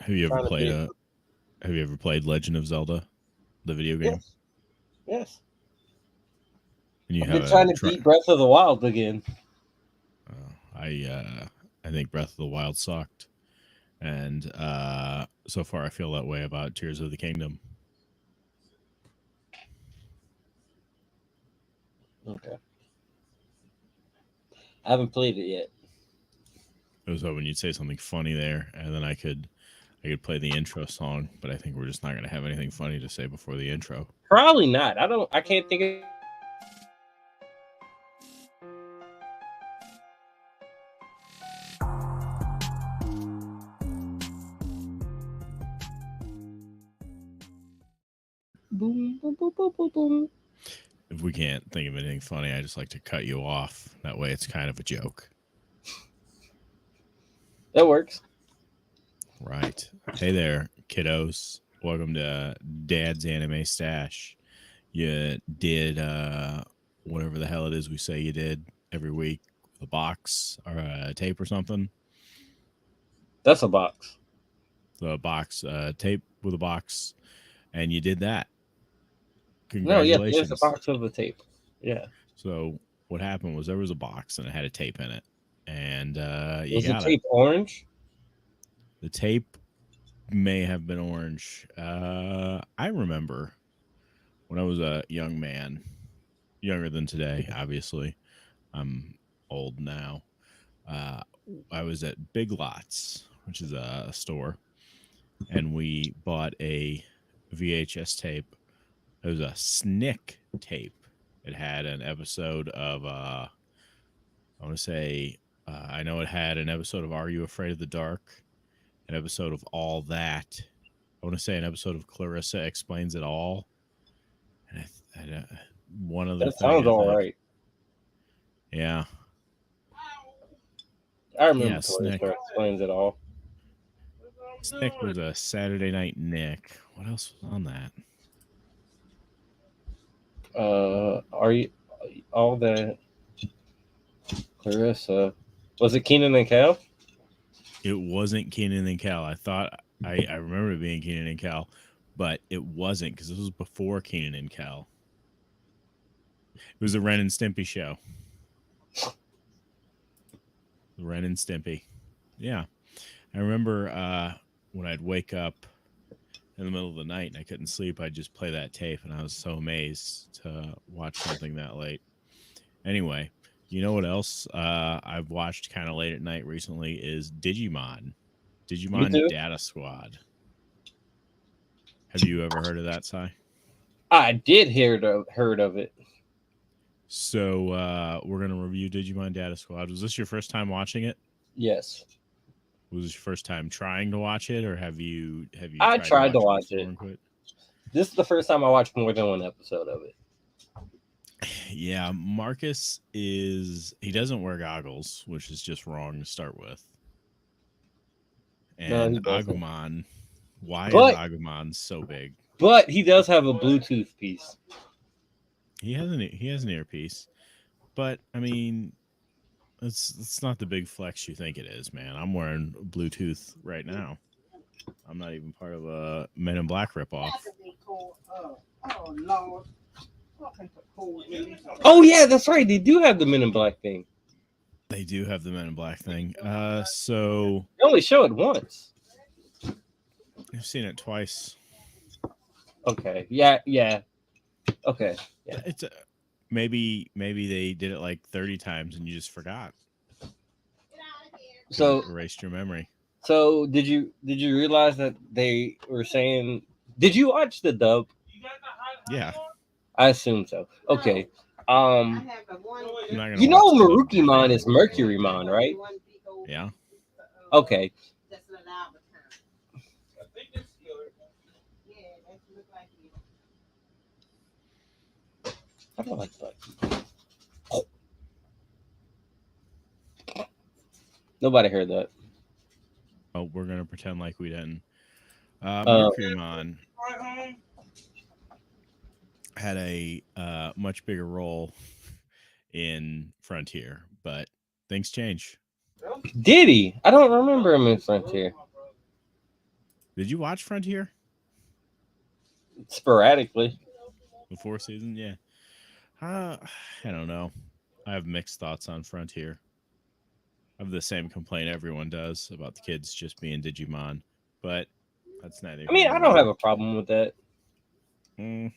Have you ever Trying to played think. a Have you ever played Legend of Zelda, the video game? Yes, yes. And you I've have been a trying to try. beat Breath of the Wild again. I think Breath of the Wild sucked, and so far I feel that way about Tears of the Kingdom. Okay, I haven't played it yet. I was hoping you'd say something funny there, and then I could play the intro song, but I think we're just not going to have anything funny to say before the intro. Probably not. I don't. I can't think of anything funny to say right now. Boom, boom, boom, boom, boom, boom. If we can't think of anything funny, I just like to cut you off. That way, it's kind of a joke. That works. Right. Hey there, kiddos. Welcome to Dad's Anime Stash. You did whatever the hell it is we say you did every week with a box or a tape or something. That's a box. The box tape with a box, and you did that. No, yes, there's a Congratulations. box of the tape. Yeah. So what happened was there was a box and it had a tape in it, and you Was the got it. tape orange? The tape may have been orange. I remember when I was a young man, younger than today, obviously. I'm old now. Uh, I was at Big Lots, which is a store, and we bought a VHS tape. It was a Snick tape. It had an episode of I want to say I know it had an episode of Are You Afraid of the Dark, an episode of All That. I want to say an episode of Clarissa Explains It All, and one other That thing sounds I all think. right. Yeah, I yeah. remember Snick. Clarissa explains it all. Snick was a Saturday Night Nick. What else was on that? Are you all that Clarissa? Was it Keenan and Kel? It wasn't Keenan and Kel. I remember it being Keenan and Kel, but it wasn't because this was before Keenan and Kel. It was the Ren and Stimpy show. The Ren and Stimpy. Yeah. I remember when I'd wake up in the middle of the night and I couldn't sleep, I'd just play that tape, and I was so amazed to watch something that late. Anyway, you know what else I've watched kind of late at night recently is Digimon. Me Digimon too. Data Squad. Have you ever heard of that, Sai? I did heard of it. So we're gonna review Digimon Data Squad. Was this your first time watching it? Yes, Was this your first time trying to watch it, or have you I tried to tried to watch it watch before it. and quit? This is the first time I watched more than one episode of it. Yeah, Marcus he doesn't wear goggles, which is just wrong to start with. No, And he doesn't. Agumon, why is But Agumon so big? he does have a Bluetooth piece. He has an earpiece, but I mean, it's not the big flex you think it is, man. I'm wearing Bluetooth right now. I'm not even part of a Men in Black ripoff. Oh Lord. Oh yeah, that's right. They do have the Men in Black thing. They do have the Men in Black thing. So They only show it once. I've seen it twice. Okay. Yeah. Yeah. Okay. Yeah. It's maybe they did it like 30 times and you just forgot. So Erased your memory. So did you realize that they were saying? Did you watch the dub? Yeah. I assume so. Okay. I'm not gonna You know watch the dub. Marukimon is Mercurymon, right? Yeah. Okay. I don't like that. Nobody heard that. Oh, we're gonna pretend like we didn't. Uh, Mercurymon had a much bigger role in Frontier, but things change. Did he? I don't remember him in Frontier. Did you watch Frontier? Sporadically. The fourth season? Yeah. Uh, I don't know. I have mixed thoughts on Frontier. I have the same complaint everyone does about the kids just being Digimon, but that's neither I here mean, I nor don't have there. a problem with that. Mm,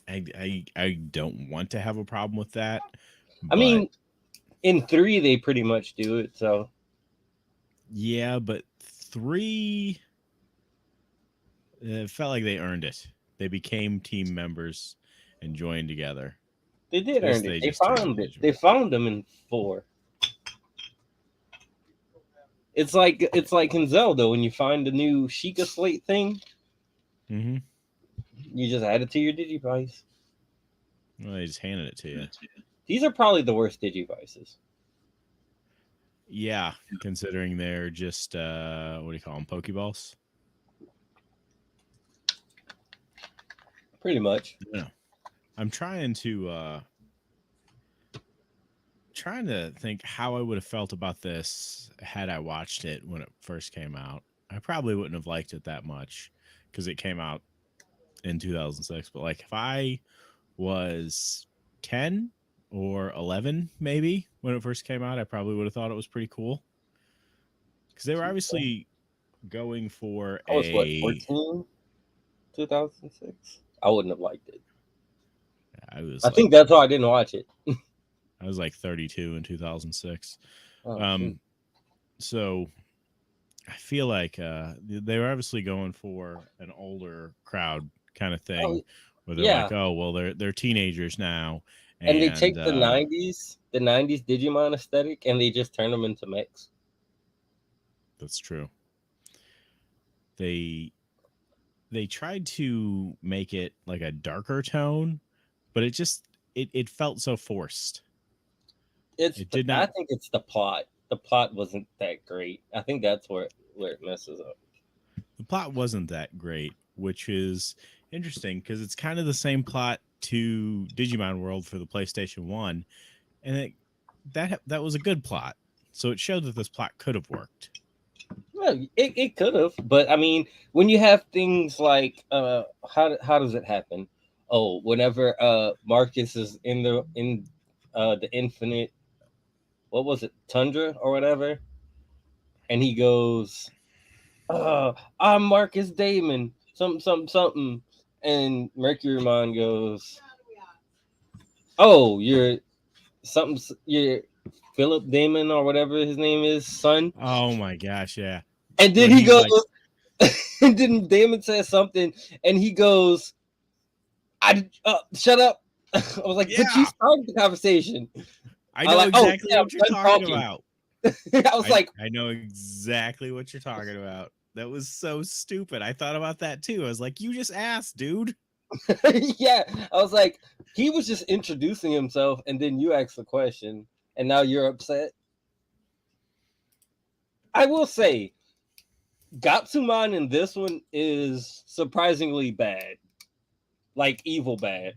I don't want to have a problem with that, I but mean, in 3 they pretty much do it. So yeah, but three it felt like they earned it. They became team members and joined together. they did This earn it. they They just turned found into it. They Digimon. found them in 4. It's like in Zelda when you find the new Sheikah Slate thing, Mm-hmm. you just add it to your Digivice. Well, they just handed it to you. These are probably the worst Digivices. Yeah, considering they're just what do you call them? Pokeballs. Pretty much. Yeah. I'm trying to think how I would have felt about this had I watched it when it first came out. I probably wouldn't have liked it that much because it came out in 2006. But like if I was 10 or 11, maybe when it first came out, I probably would have thought it was pretty cool because they were obviously going for I was what, a. 14? 2006? I wouldn't have liked it. I was I like think that's why I didn't watch it. I was like 32 in 2006. Oh shoot. Um, so I feel like they were obviously going for an older crowd kind of Oh thing, where they're yeah. like, oh well, they're teenagers now, And they and take the nineties Digimon aesthetic and they just turn them into mechs. that's true. They they tried to make it like a darker tone, but it felt so forced. It did I not. think it's the plot. The plot wasn't that great. I think that's where it messes up. The plot wasn't that great, which is interesting because it's kind of the same plot to Digimon World for the PlayStation One, and that was a good plot. So it showed that this plot could have worked. Well, it could have, but I mean, when you have things like how does it happen? Oh, whenever Marcus is in the infinite, what was it, Tundra or whatever, and he goes, I'm Marcus Damon, something something something, and Mercurymon goes, oh, you're Philip Damon or whatever his name is, son, Oh my gosh, yeah. and then When he he's goes, like, and then Damon says something, and he goes, I shut up. I was like, but you yeah, started the conversation. I I was know like, oh exactly yeah, I'm what you're done talking talking. about. I was like, I know exactly what you're talking about. That was so stupid. I thought about that too. I was like, you just asked, dude. yeah. I was like, he was just introducing himself, and then you asked the question, and now you're upset. I will say, Gatsumon in this one is surprisingly bad, like evil bad.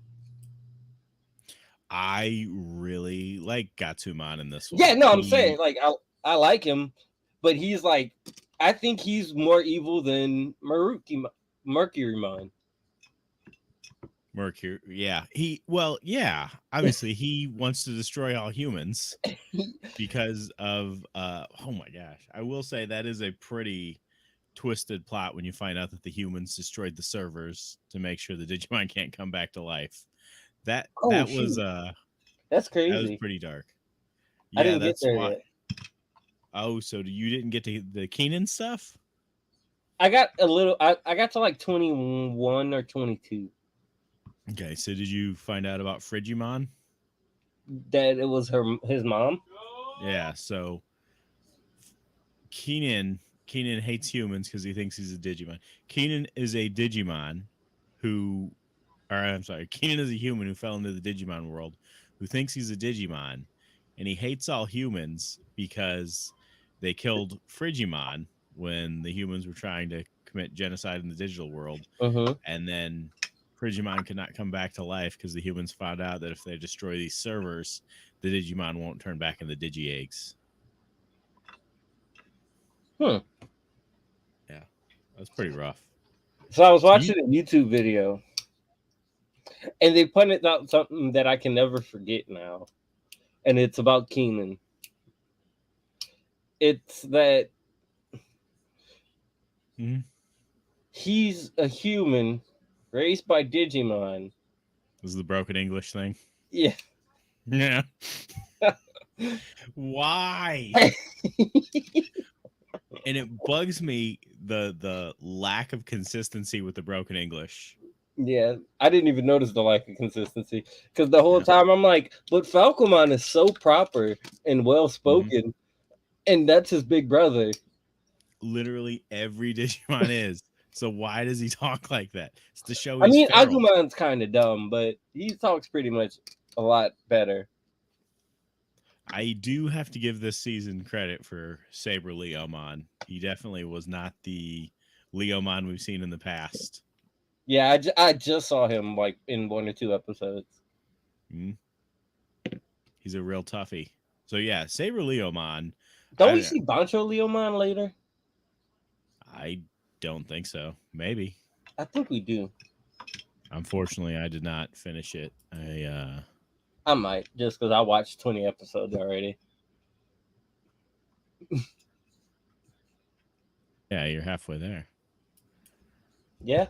I really like Gatsumon in this Yeah, one. no, I'm saying He like I like him, but he's like, I think he's more evil than Mercurymon. Mercury, yeah. Yeah. Obviously, he wants to destroy all humans because of oh my gosh. I will say that is a pretty twisted plot when you find out that the humans destroyed the servers to make sure the Digimon can't come back to life. That Oh that was shoot, that's that was crazy. pretty dark. I Yeah, didn't get that's there why. yet. Oh, so you didn't get to the Keenan stuff? I got a little. I got to like 21 or 22. Okay, so did you find out about Frigimon? That it was his mom. Yeah, so Keenan hates humans because he thinks he's a Digimon. Keenan is a Digimon who, or I'm sorry, Keenan is a human who fell into the Digimon world, who thinks he's a Digimon, and he hates all humans because they killed Frigimon when the humans were trying to commit genocide in the digital world, Mm-hmm. and then Frigimon could not come back to life because the humans found out that if they destroy these servers, the Digimon won't turn back into Digi eggs. Hmm. Yeah. That's pretty rough. So I was So you, watching a YouTube video, and they pointed out something that I can never forget now, and it's about Keenan. It's that Mhm. he's a human raised by Digimon. This is the broken English thing. Yeah. Yeah. Why? And it bugs me the lack of consistency with the broken English. Yeah, I didn't even notice the lack of consistency because the whole Yeah. time I'm like, but Falcomon is so proper and well Mhm. spoken, and that's his big brother. Literally every Digimon is. So why does he talk like that? It's to show I he's mean, feral. Agumon's kind of dumb, but he talks pretty much a lot better. I do have to give this season credit for Saber Leomon. He definitely was not the Leomon we've seen in the past. Yeah, I just saw him like in 1 or 2 episodes. Mhm. He's a real toughie. So yeah, Saber Leomon. Don't we I see Bancho Leomon later? I don't think so. Maybe. I think we do. Unfortunately, I did not finish it. I might just because I watched 20 episodes already. Yeah, you're halfway there. Yeah,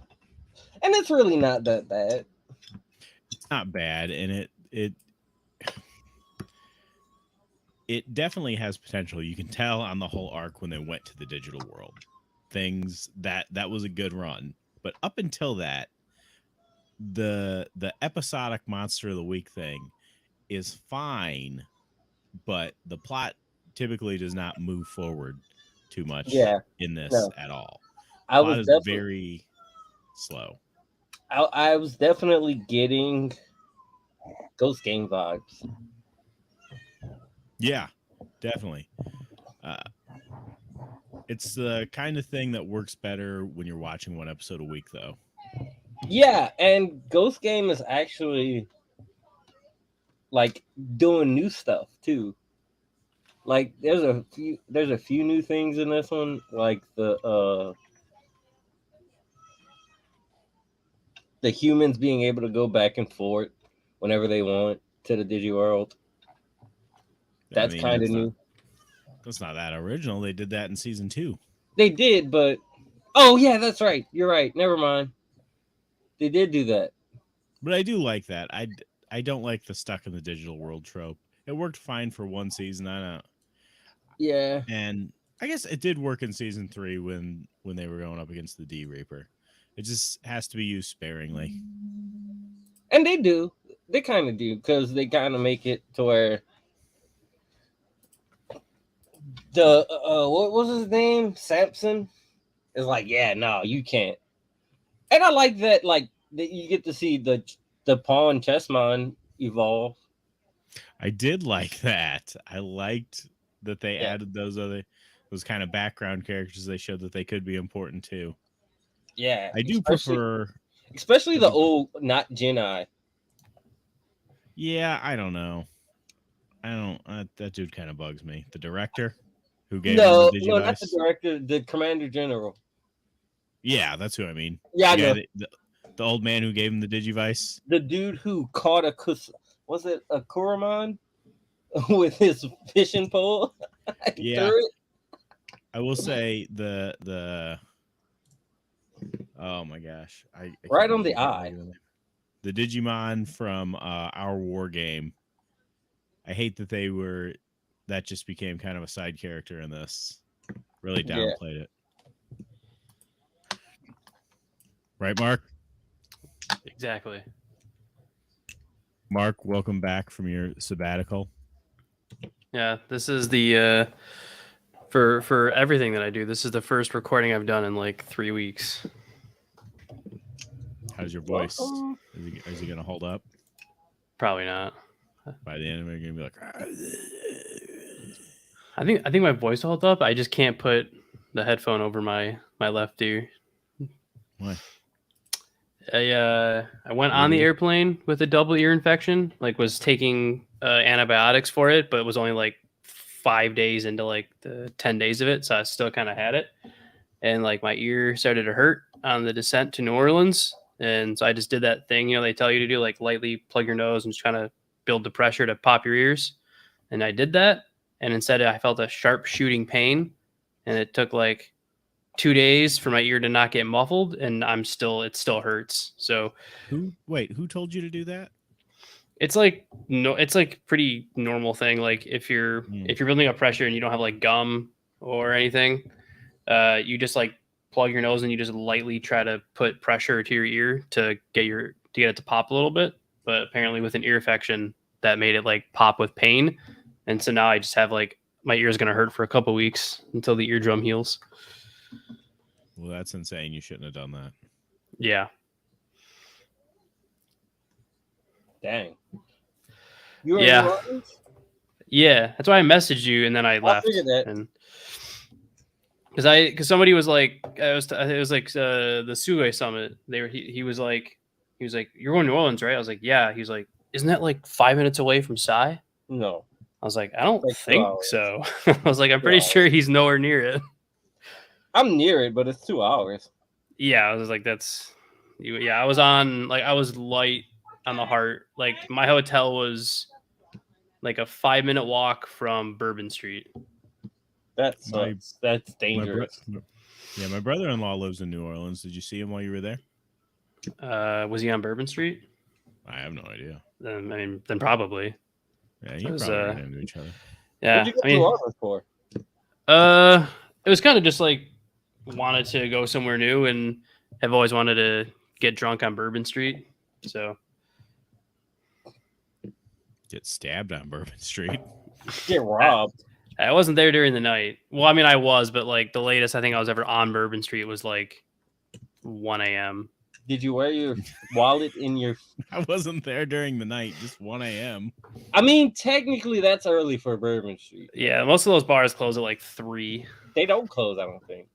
and it's really not that bad. It's not bad, and it definitely has potential. You can tell on the whole arc when they went to the digital world. Things that was a good run. But up until that, the episodic monster of the week thing is fine, but the plot typically does not move forward too much Yeah, in this no, at all. I Plot was is definitely very slow. I was definitely getting Ghost Game vibes. Yeah, definitely. Uh, it's the kind of thing that works better when you're watching one episode a week, though. Yeah, and Ghost Game is actually like doing new stuff too. Like there's a few new things in this one, like the humans being able to go back and forth whenever they want to the digi world. I That's mean, kind of new. that's not that original. They did that in season 2. They did, but oh yeah, that's right. You're right. Never mind. They did do that. But I do like that. I don't like the stuck in the digital world trope. It worked fine for one season. I don't, Yeah, and I guess it did work in season 3 when they were going up against the D Reaper. It just has to be used sparingly. and they do. They kind of do because they kind of make it to where the what was his name, Samson, is like, yeah, no, you can't. And I like that, like that you get to see the pawn chessmon evolve. I did like that. I liked that they Yeah, added those kind of background characters. They showed that they could be important too. yeah, I do prefer. especially I the do. old not Jedi. Yeah, I don't know. I don't. That dude kind of bugs me. The director who gave him the No, no, not the Digivice. director, the commander general. Yeah, that's who I mean. Yeah, I The guy know. that the old man who gave him the Digivice. The dude who caught was it a Kuramon with his fishing pole? He Yeah, threw it I will say the oh my gosh, I right can't on believe the I can't eye. think of it. The Digimon from our war game. I hate that that just became kind of a side character in this. Really Yeah. downplayed it. Right, Mark? Exactly. Mark, welcome back from your sabbatical. Yeah, this is the for everything that I do. This is the first recording I've done in like 3 weeks. How's your voice? Welcome. Is he gonna hold up? Probably not. By the end of it, you're gonna be like, I think my voice holds up. I just can't put the headphone over my left ear. why? I went on the airplane with a double ear infection. Like was taking antibiotics for it, but it was only like 5 days into like the 10 days of it, so I still kind of had it. and like my ear started to hurt on the descent to New Orleans. And so I just did that thing, they tell you to do, like lightly plug your nose and just kind of build the pressure to pop your ears. And I did that. And instead I felt a sharp shooting pain. And it took like 2 days for my ear to not get muffled. And it still hurts. So Who told you to do that? it's like, no, it's like pretty normal thing. Like if you're building up pressure and you don't have like gum or anything, you just like plug your nose and you just lightly try to put pressure to your ear to get it to pop a little bit. But apparently with an ear infection, that made it like pop with pain. And so now I just have like, my ear is going to hurt for a couple weeks until the eardrum heals. Well, that's insane. You shouldn't have done that. Yeah. Dang. You were Yeah. in New Orleans? Yeah. That's why I messaged you and then I left. figured that. And because somebody was like, it was like the Sugoi Summit. He was like, you're going to New Orleans, right? I was like, yeah. He was like, isn't that like 5 minutes away from Psy? No. I was like, I don't Like 2 think hours. so. I was like, I'm pretty 2 sure he's nowhere near it. I'm near it, but it's 2 hours. Yeah, I was like, I was light on the heart. Like my hotel was like a 5-minute walk from Bourbon Street. That sucks. That's dangerous. My brother-in-law lives in New Orleans. Did you see him while you were there? Was he on Bourbon Street? I have no idea. Then probably. Yeah, you probably ran into each other. Yeah, What'd you go to New Orleans for? It was kind of just like wanted to go somewhere new and have always wanted to get drunk on Bourbon Street. So Get stabbed on Bourbon Street. Get robbed. I wasn't there during the night. Well, I mean, I was, but like the latest I think I was ever on Bourbon Street was like 1 a.m. Did you wear your wallet in your... I wasn't there during the night, just 1 a.m. I mean, technically that's early for Bourbon Street. Yeah, most of those bars close at like 3. They don't close, I don't think.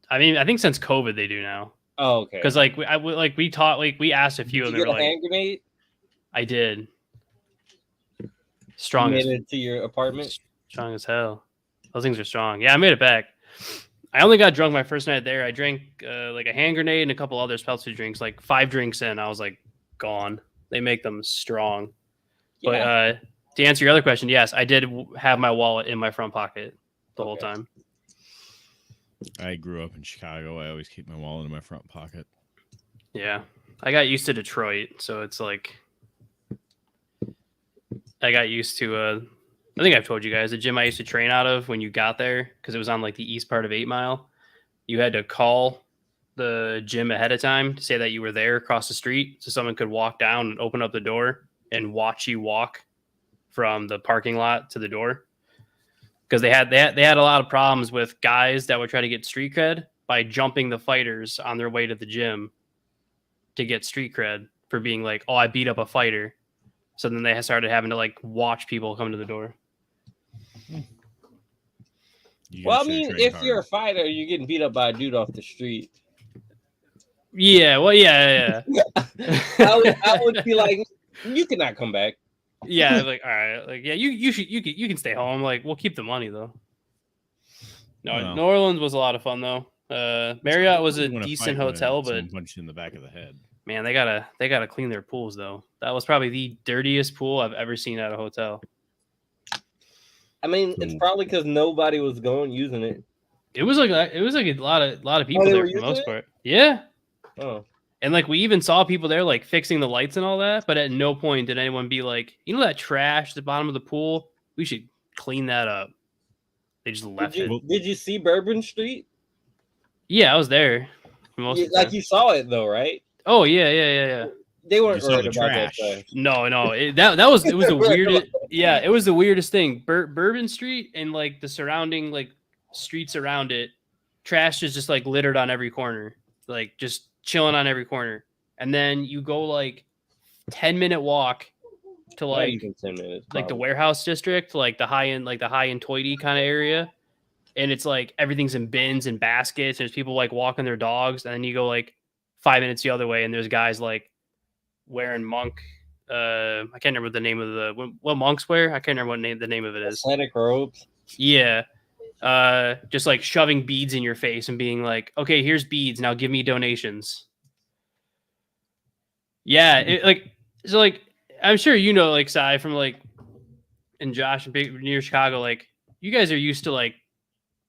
I mean, I think since COVID they do now. Oh, okay. Because like we asked a few Did and you they get were a like, hand grenade? I did. You Strong made as it to your apartment? strong as hell. Those things are strong. Yeah, I made it back. I only got drunk my first night there. I drank like a hand grenade and a couple other specialty drinks. Like 5 drinks in, I was like gone. They make them strong. Yeah. But to answer your other question, yes, I did have my wallet in my front pocket the whole time. I grew up in Chicago. I always keep my wallet in my front pocket. Yeah. I got used to Detroit, so it's like I got used to I think I've told you guys the gym I used to train out of when you got there, because it was on like the east part of 8 Mile. You had to call the gym ahead of time to say that you were there across the street, so someone could walk down and open up the door and watch you walk from the parking lot to the door. Because they had a lot of problems with guys that would try to get street cred by jumping the fighters on their way to the gym to get street cred for being like, oh, I beat up a fighter. So then they started having to like watch people come to the door. Well, I mean, if you're a fighter, you're getting beat up by a dude off the street. Yeah, well, yeah. I would be like, you cannot come back. Yeah, like, all right, like, yeah, you can stay home. Like, we'll keep the money though. No, Well, New Orleans was a lot of fun though. Marriott was a decent hotel, but punched in the back of the head. Man, they gotta clean their pools though. That was probably the dirtiest pool I've ever seen at a hotel. I mean, it's probably because nobody was using it. It was like a lot of people there for the most part. Yeah. Oh. And like we even saw people there like fixing the lights and all that, but at no point did anyone be like, you know that trash at the bottom of the pool? We should clean that up. They just left it. Did you see Bourbon Street? Yeah, I was there. You saw it though, right? Oh yeah. They weren't worried about trash. that. No, it was the weirdest. Yeah, it was the weirdest thing. Bourbon Street and like the surrounding like streets around it, trash is just like littered on every corner, like just chilling on every corner. And then you go like 10-minute walk to like 10 minutes, like the warehouse district, like the high end Toity kind of area, and it's like everything's in bins and baskets. And there's people like walking their dogs, and then you go like 5 minutes the other way, and there's guys like wearing monk. I can't remember the name of what monks wear. I can't remember the name of it is. Athletic robes. Yeah. just like shoving beads in your face and being like, okay, here's beads, now give me donations. Yeah, like I'm sure you know, like Sai from like, and Josh near Chicago, like you guys are used to like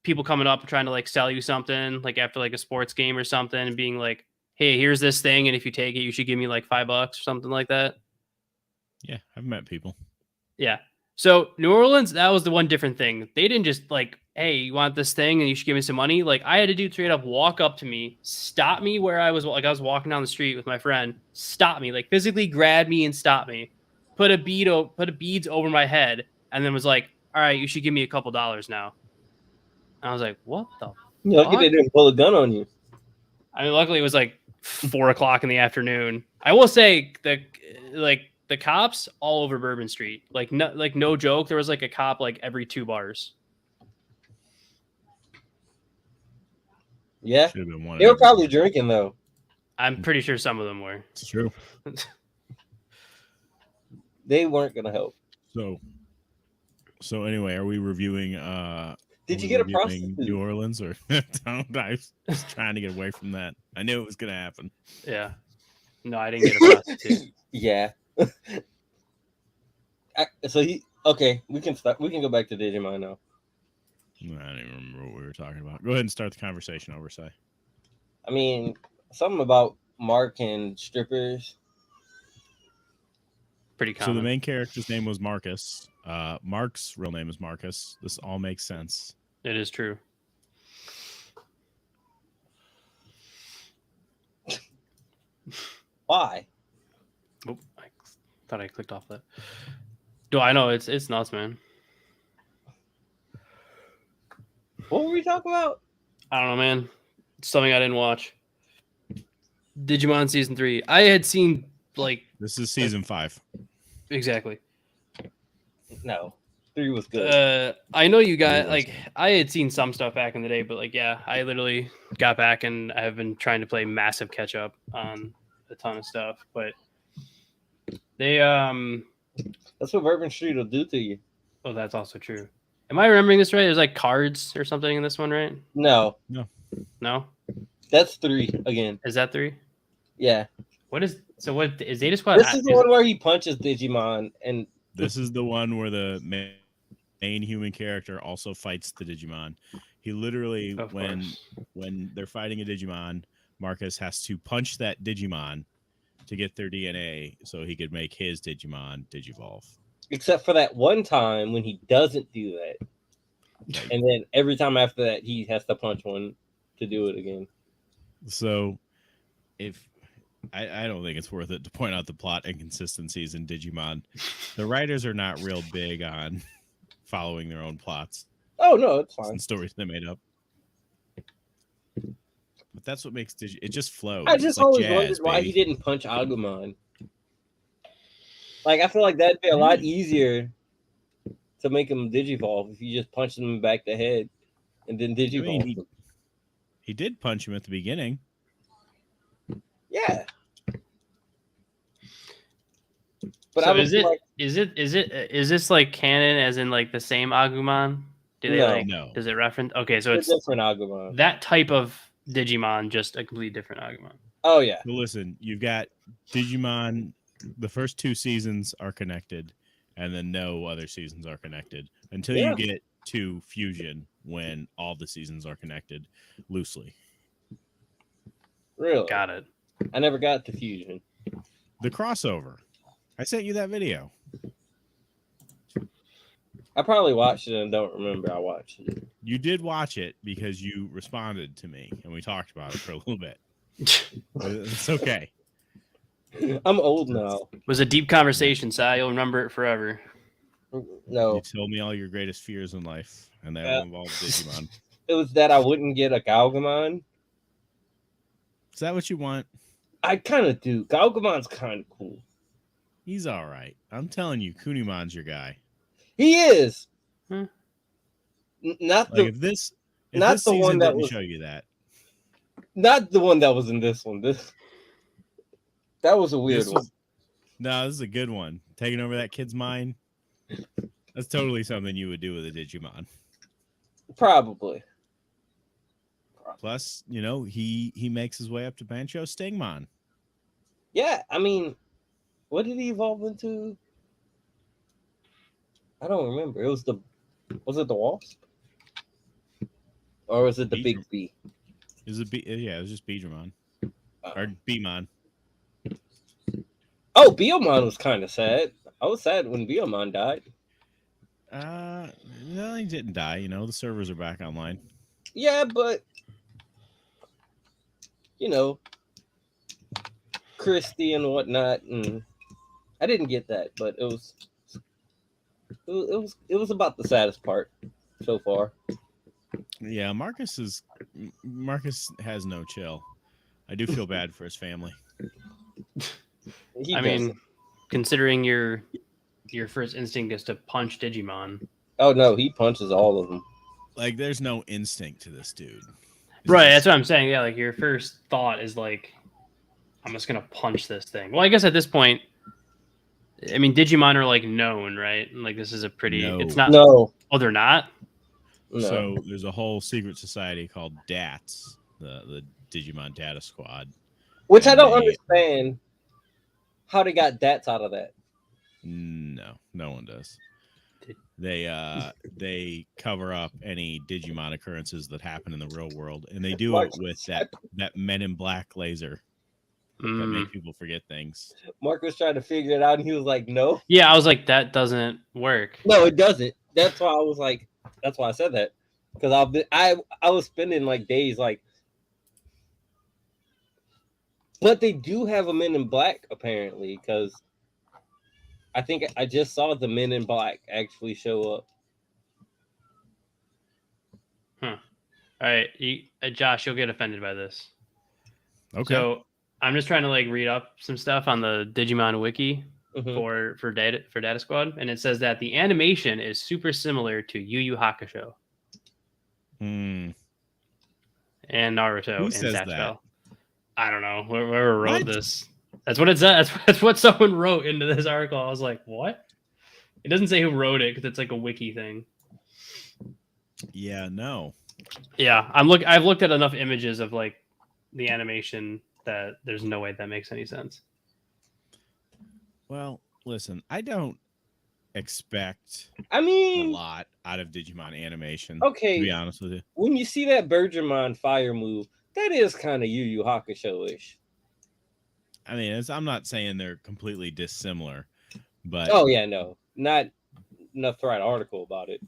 people coming up and trying to like sell you something like after like a sports game or something and being like, hey, here's this thing, and if you take it, you should give me like $5 or something like that. Yeah, I've met people. Yeah. So New Orleans, that was the one different thing. They didn't just like, hey, you want this thing and you should give me some money. Like I had a dude straight up walk up to me, stop me where I was, like I was walking down the street with my friend, stop me, like physically grab me and stop me, put a beads over my head, and then was like, all right, you should give me a couple dollars now. And I was like, what the You're lucky they fuck? didn't pull a gun on you. I mean, luckily it was like 4:00 in the afternoon. I will say the cops all over Bourbon Street. Like no joke, there was like a cop like every 2 bars. Yeah, Should have been one. they were probably drinking though. I'm pretty sure some of them were. It's true. They weren't gonna help. So anyway, are we reviewing? Did you get a prostitute? New Orleans or? I was trying to get away from that. I knew it was gonna happen. Yeah. No, I didn't get a prostitute. Yeah. Okay, we can start. We can go back to Digimon now. I don't even remember what we were talking about. Go ahead and start the conversation over, Say. I mean, something about Mark and strippers. Pretty So common. the main character's name was Marcus. Mark's real name is Marcus. This all makes sense. It is true. Why? Oh, I thought I clicked off that. Do I know it's nuts, man. What were we talking about? I don't know, man. It's something I didn't watch. Digimon season 3. I had seen like This is season 5. exactly. No, 3 was good. I know you got like I had seen some stuff back in the day, but like yeah, I literally got back and I have been trying to play massive catch up on a ton of stuff. But they That's what Bourbon Street will do to you. oh, that's also true. Am I remembering this right? There's like cards or something in this one, right? No, No, that's 3 again. is that 3? Yeah, What is Zeta Squad? this is the one where he punches Digimon, and This is the one where the main human character also fights the Digimon. He literally, Of when course. they're fighting a Digimon, Marcus has to punch that Digimon to get their DNA so he could make his Digimon Digivolve. except for that one time when he doesn't do that, and then every time after that he has to punch one to do it again. So, if I don't think it's worth it to point out the plot inconsistencies in Digimon. The writers are not real big on following their own plots Oh no, it's fine. and stories they made up. But that's what makes it just flows. I It's just like always jazz, wondered why baby. he didn't punch Agumon. Like I feel like that'd be a lot easier to make him Digivolve if you just punched him in the back of the head and then Digivolve. I mean, he did punch him at the beginning. Yeah. But So I was like, is this like canon as in like the same Agumon? Do they No. like No. does it reference? Okay, so it's it's a different Agumon. that type of Digimon, just a completely different Agumon. Oh yeah. Well, listen, you've got Digimon. The first 2 seasons are connected, and then no other seasons are connected until Yeah. you get to Fusion, when all the seasons are connected loosely. Really? Got it. I never got to Fusion. The crossover. I sent you that video. I probably watched it and don't remember I watched it. You did watch it because you responded to me, and we talked about it for a little bit. But it's okay. I'm old now. It was a deep conversation, Si. You'll remember it forever. No, You told me all your greatest fears in life, and they Yeah. all involved Digimon. it was that I wouldn't get a Galgamon. Is that what you want? I kind of do. Galgamon's kind of cool. He's all right. I'm telling you, Kunimon's your guy. He is. Hmm. Not Like the if this not the season one that didn't was show you that. not the one that was in this one. That was a weird This one. was, no, this is a good one. Taking over that kid's mind. That's totally something you would do with a Digimon. Probably. Plus, he makes his way up to Bancho Stingmon. Yeah, I mean, what did he evolve into? I don't remember. Was it the wasp or was it the big Beedramon. bee? Yeah, it was just Beedramon or Um, Beemon. oh, Biomon was kind of sad. I was sad when Biomon died. No, he didn't die. The servers are back online. Yeah, but you know, Christy and whatnot, and I didn't get that, but it was about the saddest part so far. Yeah, Marcus has no chill. I do feel bad for his family. He I does. mean, considering your first instinct is to punch Digimon. Oh no, he punches all of them. Like, there's no instinct to this dude. It's Right, that's just- what I'm saying. Yeah, like your first thought is like, I'm just gonna punch this thing. Well, I guess at this point, I mean, Digimon are like known, right? Like this is a pretty. No. It's not. No, Oh, they're not. no. So there's a whole secret society called DATS, the Digimon Data Squad. Which I and don't they- understand how they got dats out of that. No one does. They cover up any Digimon occurrences that happen in the real world, and they do it with that Men in Black laser that make people forget things. Mark was trying to figure it out, and he was like, "No, Yeah, I was like, that doesn't work. no, it doesn't." That's why I was like, that's why I said that because I was spending like days like, but they do have a Men in Black apparently because I think I just saw the Men in Black actually show up. All right, Josh, you'll get offended by this. Okay. So I'm just trying to like read up some stuff on the Digimon wiki Mhm. for Data Squad, and it says that the animation is super similar to Yu Yu Hakusho Hmm. and Naruto Who and says Zatch that? Bell. I don't know whoever wrote What? this. That's what it says. That's what someone wrote into this article. I was like, what? It doesn't say who wrote it because it's like a wiki thing. Yeah, no. Yeah, I've looked at enough images of like the animation that there's no way that makes any sense. Well, listen, I don't expect I a mean, lot out of Digimon animation. Okay. To be honest with you. when you see that Bergermon fire move, that is kind of Yu Yu Hakusho-ish. I mean, I'm not saying they're completely dissimilar, but Oh yeah, no, not enough to write an article about it.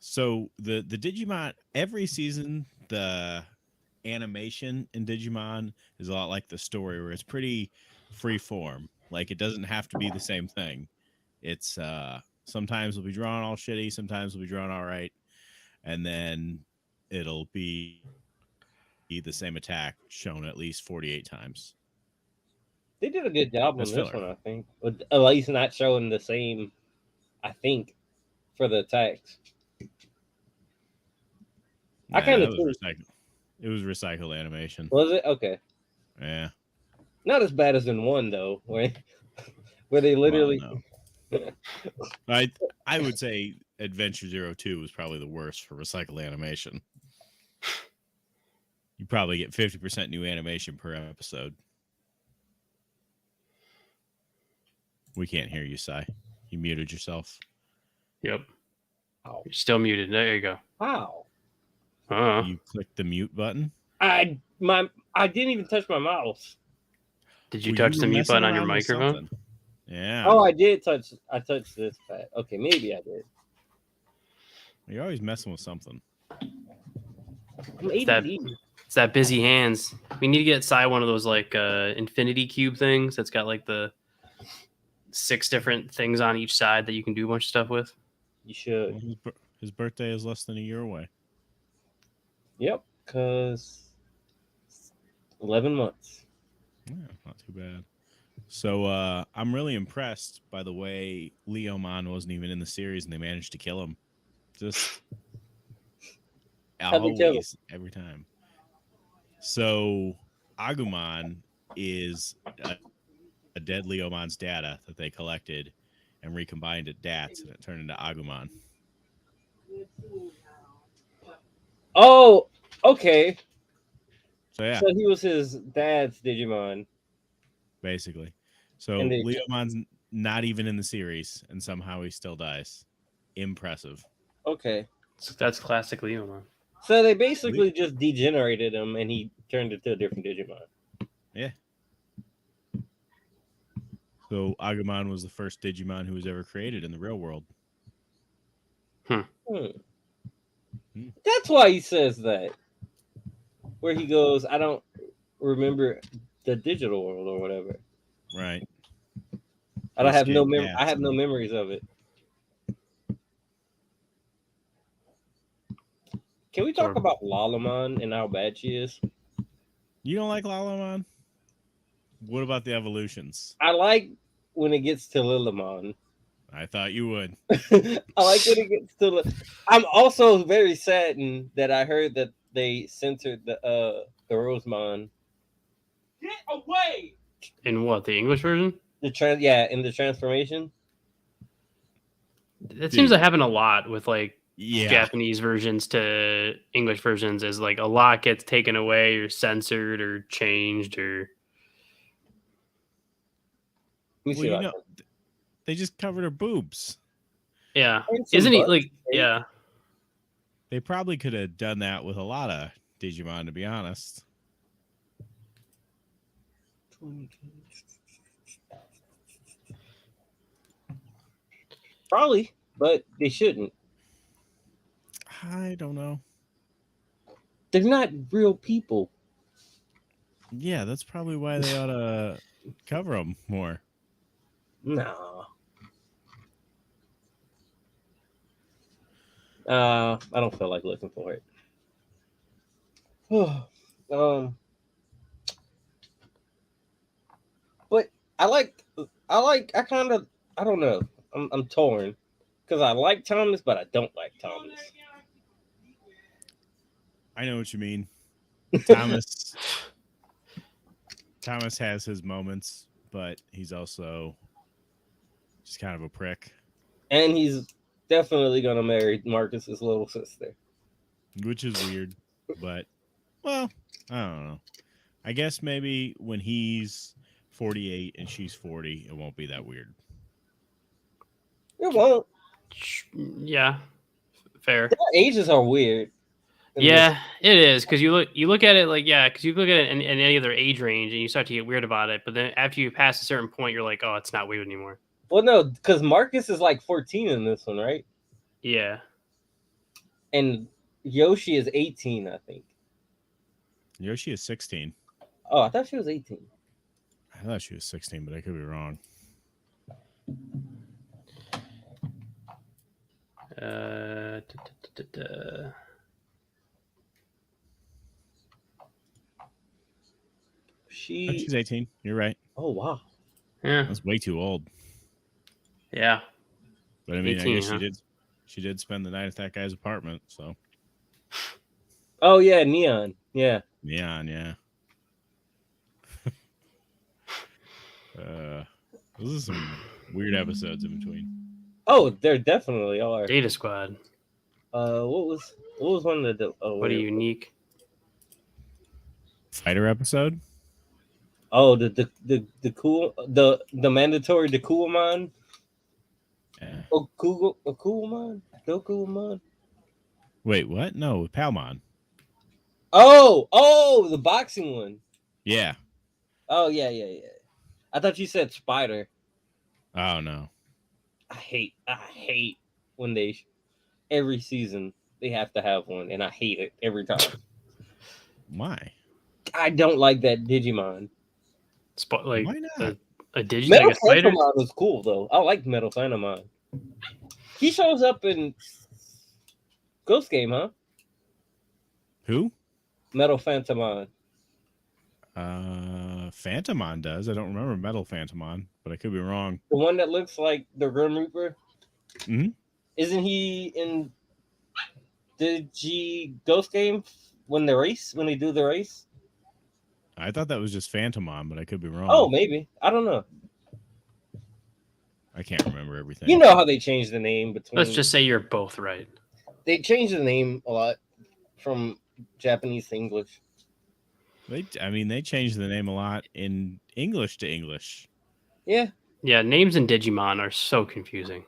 so the Digimon every season, the animation in Digimon is a lot like the story, where it's pretty free form. Like, it doesn't have to be the same thing. It's sometimes it'll be drawn all shitty, sometimes it'll be drawn all right, and then it'll be the same attack shown at least 48 times. They did a good job on That's this filler. one, I think. With at least not showing the same, I think, for the attacks. I Nah, kinda that was think- recycled. It was recycled animation. Was it? Okay. Yeah. Not as bad as in one though, where they literally Well, no. I would say Adventure 02 was probably the worst for recycled animation. You probably get 50% new animation per episode. We can't hear you, Sai. You muted yourself. Yep. Wow. You're still muted. There you go. Wow. You clicked the mute button. I didn't even touch my mouse. Did you Well, touch were the mute messing button on your around with microphone? something. Yeah. Oh, I touched this pad. Okay, maybe I did. You're always messing with something. I'm It's that, ADD. it's that busy hands. We need to get Sai one of those like infinity cube things that's got like the 6 different things on each side that you can do a bunch of stuff with. You should. Well, his birthday is less than a year away. Yep, because 11 months. Yeah, not too bad. So I'm really impressed by the way Leomon wasn't even in the series and they managed to kill him. Just How'd they kill him? always, every time. So Agumon is a dead Leomon's data that they collected and recombined at DATS, and it turned into Agumon. Oh, okay. So yeah, So he was his dad's Digimon, basically. and So they Leomon's not even in the series, and somehow he still dies. Impressive. okay. So that's classic Leomon. So they Le- basically just degenerated him, and he turned into a different Digimon. yeah. So Agumon was the first Digimon who was ever created in the real world. Hmm. Hmm. That's why he says that. Where he goes, I don't remember the digital world or whatever. Right. I He don't was have scared no of I cats. have no And memories of it. Can we talk Sort of. about Lalamon and how bad she is? you don't like Lalamon? What about the evolutions? I like when it gets to Lilimon. I thought you would. I like when it gets to. I'm also very saddened that I heard that they censored the Rosemon. Get away! In what, the English version? In the transformation. It seems to Dude. happen a lot with like Yeah. Japanese versions to English versions, is like a lot gets taken away or censored or changed or Let me Well, see you if I know, can. they just covered her boobs. yeah. And some Isn't he butt like steak. yeah? They probably could have done that with a lot of Digimon, to be honest. Probably, but they shouldn't. I don't know. They're not real people. Yeah, that's probably why they ought to cover them more. No. I don't feel like looking for it. But I kind of I don't know. I'm torn because I like Thomas, but I don't like Thomas. I know what you mean. Thomas Thomas has his moments, but he's also just kind of a prick, And he's definitely gonna marry Marcus's little sister. which is weird. But well, I don't know. I guess maybe when he's 48 and she's 40, it won't be that weird. It won't. Yeah, fair. Their ages are weird. in this. Yeah, it is because you look at it like yeah, because you look at it in any other age range and you start to get weird about it, but then after you pass a certain point, you're like, oh, it's not weird anymore. Well, no, because Marcus is like 14 in this one, right? Yeah, And Yoshi is 18, I think. Yoshi is 16. Oh, I thought she was 18. I thought she was 16, but I could be wrong. uh, da, da, da, da. She's 18. You're right. Oh wow. Yeah, That's way too old. yeah. But I mean, I 18, guess huh? she did spend the night at that guy's apartment. So Oh yeah, Neon. Yeah. yeah. Those are some weird episodes in between. Oh, there definitely are. Data Squad. What was one of the What a unique. Fighter episode. oh the cool the mandatory Dokuamon Yeah. Dokuamon. Wait, what? No, Palmon. Oh the boxing one. Yeah. Oh yeah. I thought you said Spider. Oh no. I hate when every season they have to have one, and I hate it every time. Why? I don't like that Digimon. Like Why not? a Digi, Metal like a spider. Phantomon was cool though. I like Metal Phantomon. He shows up in Ghost Game, huh? Who? Metal Phantomon. Phantomon does. I don't remember Metal Phantomon, but I could be wrong. The one that looks like the Grim Reaper. Mhm. Isn't he in the Ghost Game when they do the race? I thought that was just Phantomon, but I could be wrong. Oh, maybe. I don't know. I can't remember everything. You know how they changed the name between. Let's just say you're both right. They changed the name a lot from Japanese to English. They changed the name a lot in English to English. Yeah, Yeah, names in Digimon are so confusing.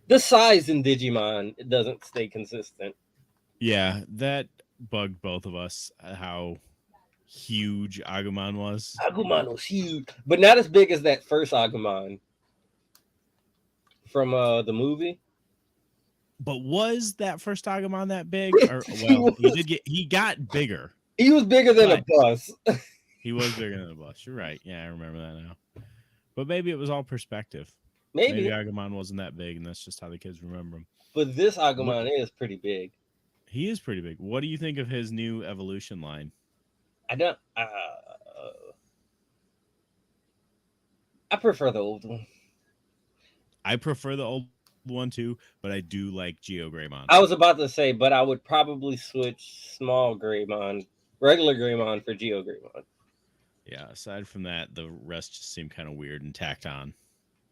the size in Digimon it doesn't stay consistent. Yeah, that bugged both of us. How huge Agumon was. Agumon was huge, but not as big as that first Agumon from the movie. But was that first Agumon that big? Or he well, was he got bigger. he was bigger than a But bus. he was bigger than the bus. You're right. Yeah, I remember that now. But maybe it was all perspective. Maybe Maybe, Agumon wasn't that big, and that's just how the kids remember him. but this What, Agumon is pretty big. he is pretty big. What do you think of his new evolution line? I don't. I prefer the old one. I prefer the old one too, but I do like Geo Greymon. I was about to say, but I would probably switch small Greymon, regular Greymon for Geo Greymon. Yeah, aside from that, the rest just seem kind of weird and tacked on.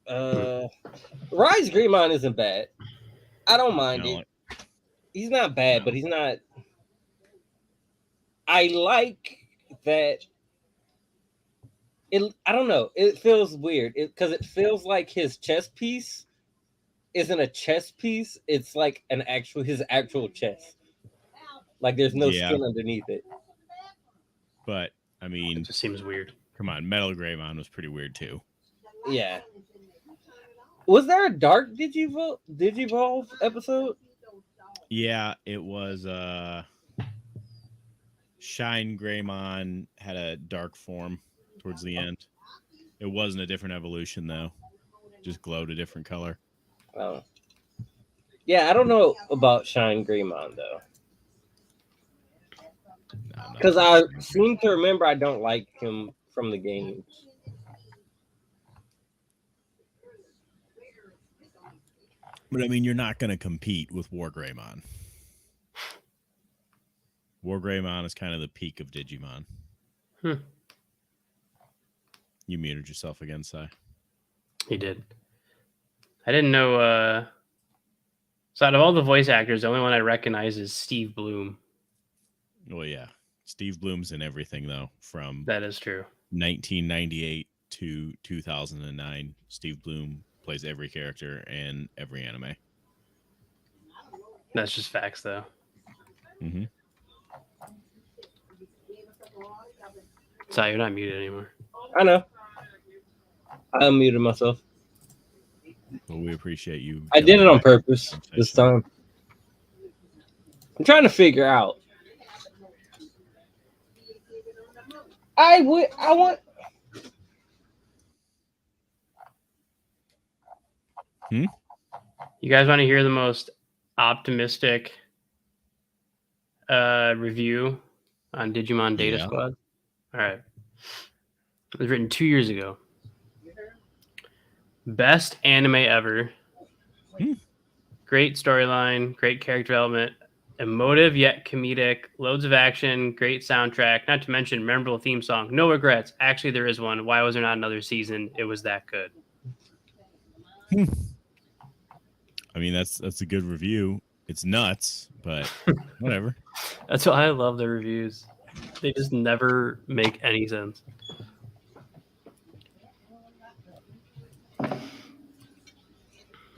Rise Greymon isn't bad. I don't mind No, it. He's not bad, no. but he's not. I like that. I don't know. It feels weird because it feels like his chest piece isn't a chest piece. It's like his actual chest. Like there's no Yeah, skin underneath it. but I It mean, just seems weird. come on, Metal Greymon was pretty weird too. Yeah. Was there a dark Digivolve episode? Yeah, it was Shine Greymon had a dark form towards the end. It wasn't a different evolution though. Just glowed a different color. Oh. Yeah, I don't know about Shine Greymon though. No, Because I seem to remember I don't like him from the games. But I mean, you're not going to compete with War Greymon. War Greymon is kind of the peak of Digimon. You muted yourself again, Sai. He did. I didn't know. So out of all the voice actors, the only one I recognize is Steve Bloom. Well, yeah. Steve Bloom's in everything, though, from That is true. 1998 to 2009. Steve Bloom plays every character in every anime. That's just facts, though. Mm-hmm. So you're not muted anymore. I know. I unmuted myself. Well, we appreciate you. I did it on purpose conversation. this time. I'm trying to figure out. I want. You guys want to hear the most optimistic review on Digimon Data Yeah. Squad? All right. It was written 2 years ago. Best anime ever. Great storyline, great character development, emotive yet comedic, loads of action, great soundtrack, not to mention memorable theme song. No regrets. Actually, there is one. Why was there not another season? It was that good. I mean, that's a good review. It's nuts, but whatever. That's why I love the reviews. They just never make any sense.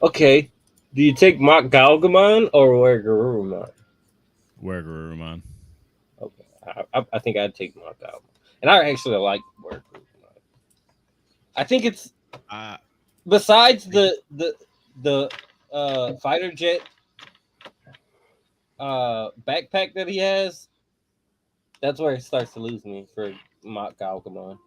Okay. Do you take Mock Galgamon or Wergarurumon? Wergarurumon. Okay. I think I'd take Mock Galgamon. And I actually like Wergarurumon. I think it's besides the fighter jet backpack that he has, that's where it starts to lose me for Mock Galgamon.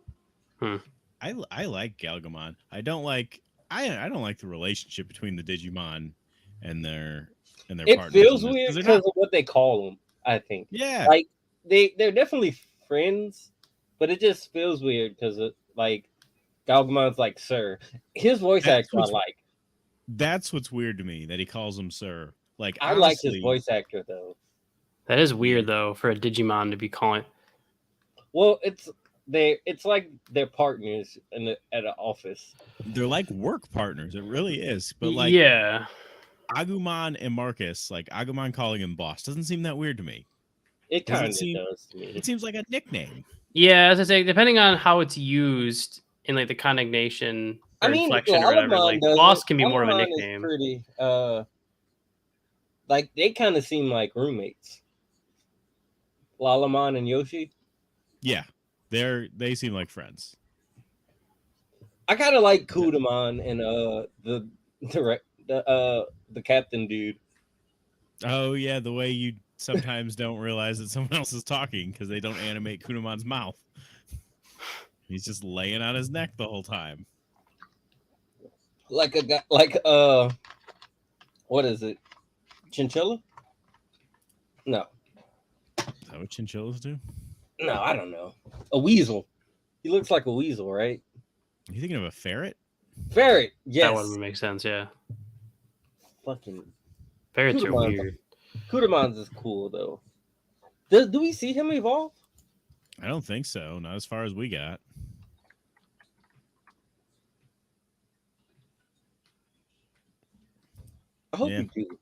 I like Galgamon. I don't like the relationship between the Digimon and their It partners. feels weird because of what they call them, I think. Yeah. Like they're definitely friends, but it just feels weird because like Galgamon's like sir. His voice actor I like. That's what's weird to me, that he calls him sir. Like I like his voice actor though. That is weird though for a Digimon to be calling. Well, it's like they're partners at an office. They're like work partners. It really is. But like yeah, Agumon and Marcus, like Agumon calling him boss, doesn't seem that weird to me. It Does kind it of seem? does to me. It seems like a nickname. Yeah, as I say, depending on how it's used in like the conjugation or I mean, inflection or whatever, Lalamon like doesn't. boss can be more of a Lalamon is nickname. pretty. Like they kind of seem like roommates. Lalamon and Yoshi. Yeah, they seem like friends. I kind of like Kudamon and the captain dude. Oh yeah, the way you sometimes don't realize that someone else is talking because they don't animate Kunamon's mouth. He's just laying on his neck the whole time. Like a guy, what is it? Chinchilla? No, Is that what chinchillas do? no, I don't know. A weasel. He looks like a weasel, right? Are you thinking of a ferret? Ferret. That one Yes. would make sense. Yeah, Fucking ferrets are Kudamon's weird. Kudamon's is cool though. Do we see him evolve? I don't think so. Not as far as we got. I hope Yeah. we do.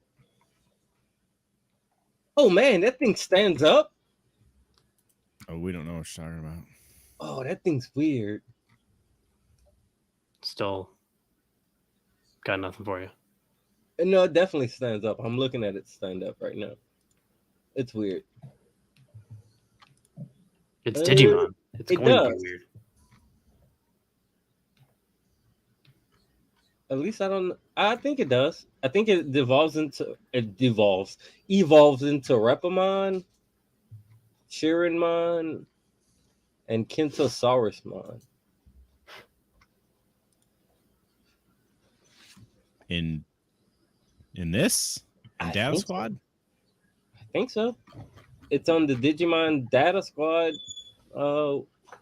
Oh man, that thing stands up. Oh, we don't know what you're talking about. Oh, that thing's weird. Still got nothing for you. No, it definitely stands up. I'm looking at it stand up right now. It's weird. It's Digimon. It's it going to does. be weird. At least I think it does. I think it evolves into Repamon, Chirinmon, and Kintosaurusmon. In this? In I Data think so. Squad? I think so. It's on the Digimon Data Squad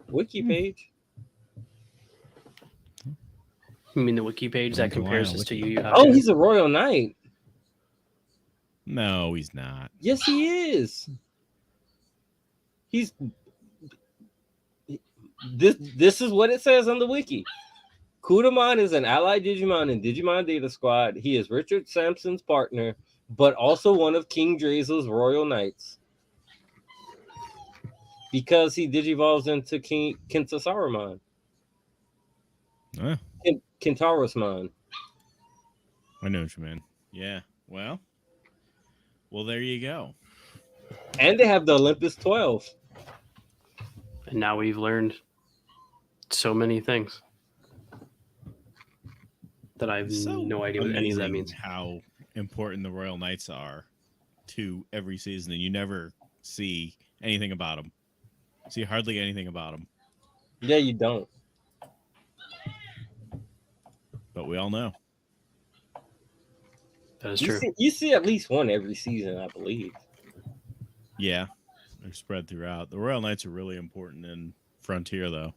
wiki page. You mean the wiki page that compares this to you? Oh, he's a Royal Knight. No, he's not. Yes, he is. He's this is what it says on the wiki. Kudamon is an allied Digimon in Digimon Data Squad. He is Richard Sampson's partner, but also one of King Drazel's Royal Knights. Because he digivolves into Kintosaurusmon. Kintarusmon. I know what you mean. Yeah. Well, there you go. And they have the Olympus 12. And now we've learned so many things that I have no idea what any of that means. How important the Royal Knights are to every season, and you never see anything about them. See hardly anything about them. Yeah, you don't. But we all know. That is true. You see at least one every season, I believe. Yeah, they're spread throughout. The Royal Knights are really important in Frontier, though.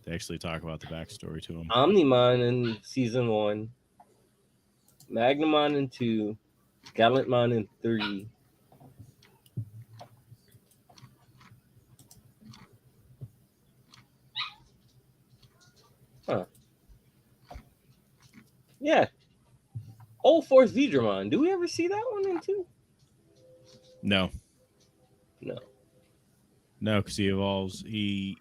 They actually talk about the backstory to them. Omnimon in season 1, Magnamon in 2, Gallantmon in 3. Huh. Yeah. Old Force Vidramon. Do we ever see that one in 2? No. No. No, because he evolves. He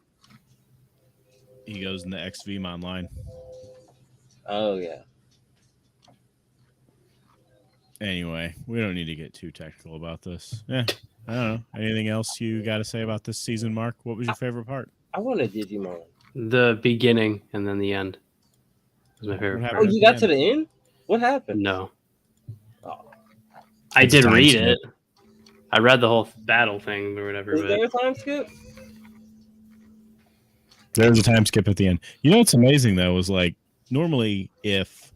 goes in the XVmon line. Oh, yeah. Anyway, we don't need to get too technical about this. Yeah, I don't know. Anything else you got to say about this season, Mark? What was your favorite part? I want a Digimon. The beginning and then the end was my favorite part. Oh, you got to the end? What happened? No. Oh. I It's did time read skip. it. I read the whole battle thing or whatever. Is But there a time skip? There's a time skip at the end. You know what's amazing though is like normally if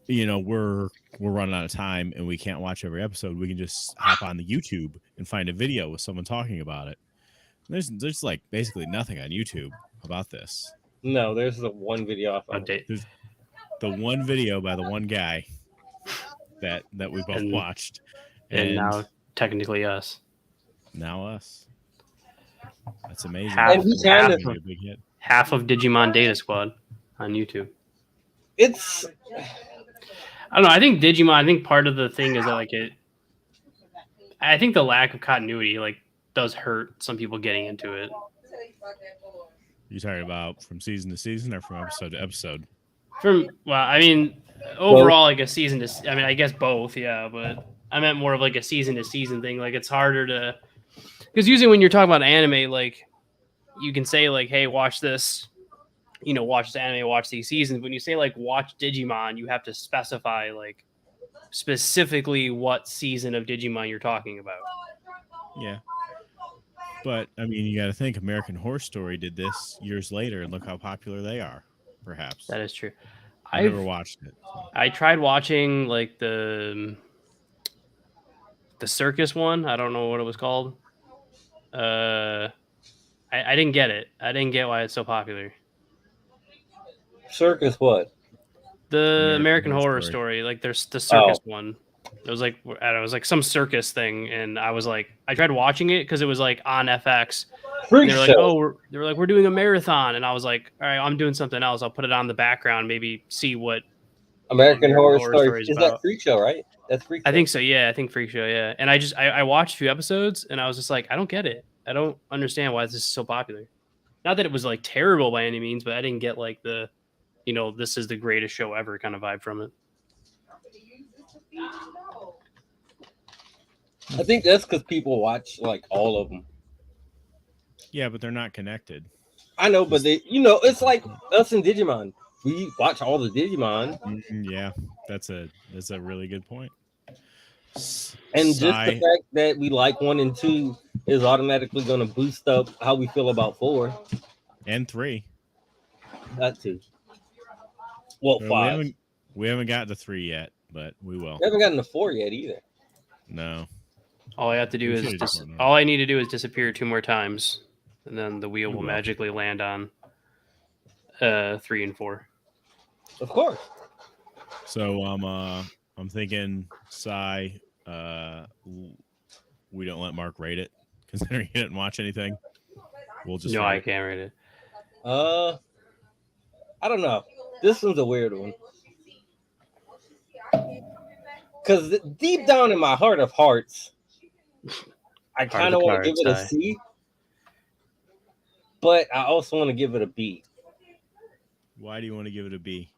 we're running out of time and we can't watch every episode, we can just hop on the YouTube and find a video with someone talking about it. There's like basically nothing on YouTube about this. No, there's the one video I found. update. There's the one video by the one guy that we both watched, and now technically us. Now us. That's amazing. Half of Digimon Data Squad on YouTube. It's I don't know. I think Digimon. I think part of the thing is that like I think the lack of continuity like does hurt some people getting into it. You talking about from season to season or from episode to episode? I mean, overall, like a season to. I mean, I guess both, yeah. But I meant more of like a season to season thing. Like it's harder to, because usually when you're talking about anime, like you can say like, "Hey, watch this," watch this anime, watch these seasons. When you say like watch Digimon, you have to specify like specifically what season of Digimon you're talking about. Yeah. But I mean, you got to think American Horror Story did this years later, and look how popular they are. Perhaps That is true. I've never watched it. So. I tried watching like the circus one. I don't know what it was called. I didn't get it. I didn't get why it's so popular. Circus what? The American Horror Story. Like there's the circus one. It was like, I don't know, it was like some circus thing, and I was like, I tried watching it because it was like on FX. Freak they were show. like, they were like, we're doing a marathon, and I was like, all right, I'm doing something else. I'll put it on the background, maybe see what American Horror Story is about. that Freak Show, right? That's Freak Show. I think so. Yeah, I think Freak Show. Yeah, and I watched a few episodes, and I was just like, I don't get it. I don't understand why this is so popular. Not that it was like terrible by any means, but I didn't get like the, this is the greatest show ever kind of vibe from it. I think that's because people watch like all of them. Yeah, but they're not connected. I know, but they, it's like us and Digimon. We watch all the Digimon. Yeah, that's a really good point. And just the fact that we like 1 and 2 is automatically going to boost up how we feel about 4 and 3. That too. Well, 5. We haven't got to 3 yet, but we will. We haven't gotten to 4 yet either. No. All I have to do all I need to do is disappear 2 more times, and then the wheel will magically land on 3 and 4. Of course. So I'm thinking, Sai, we don't let Mark rate it, considering he didn't watch anything. We'll just I can't rate it. I don't know. This one's a weird one. Because deep down in my heart of hearts, I kind of want to give it a C, but I also want to give it a B. Why do you want to give it a B?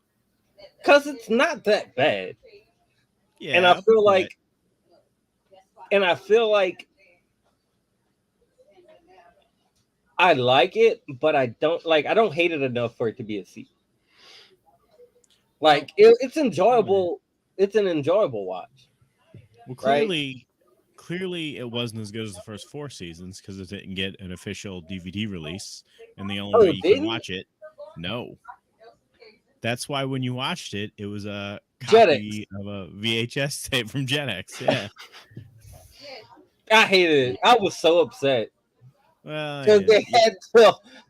Because it's not that bad. Yeah, and I feel like I like it, but I don't hate it enough for it to be a C. Like it's enjoyable. It's an enjoyable watch. Well, clearly it wasn't as good as the first 4 seasons because it didn't get an official DVD release, and the only way you can watch it, no. That's why when you watched it, it was a copy of a VHS tape from Jetix. Yeah, I hated it. I was so upset because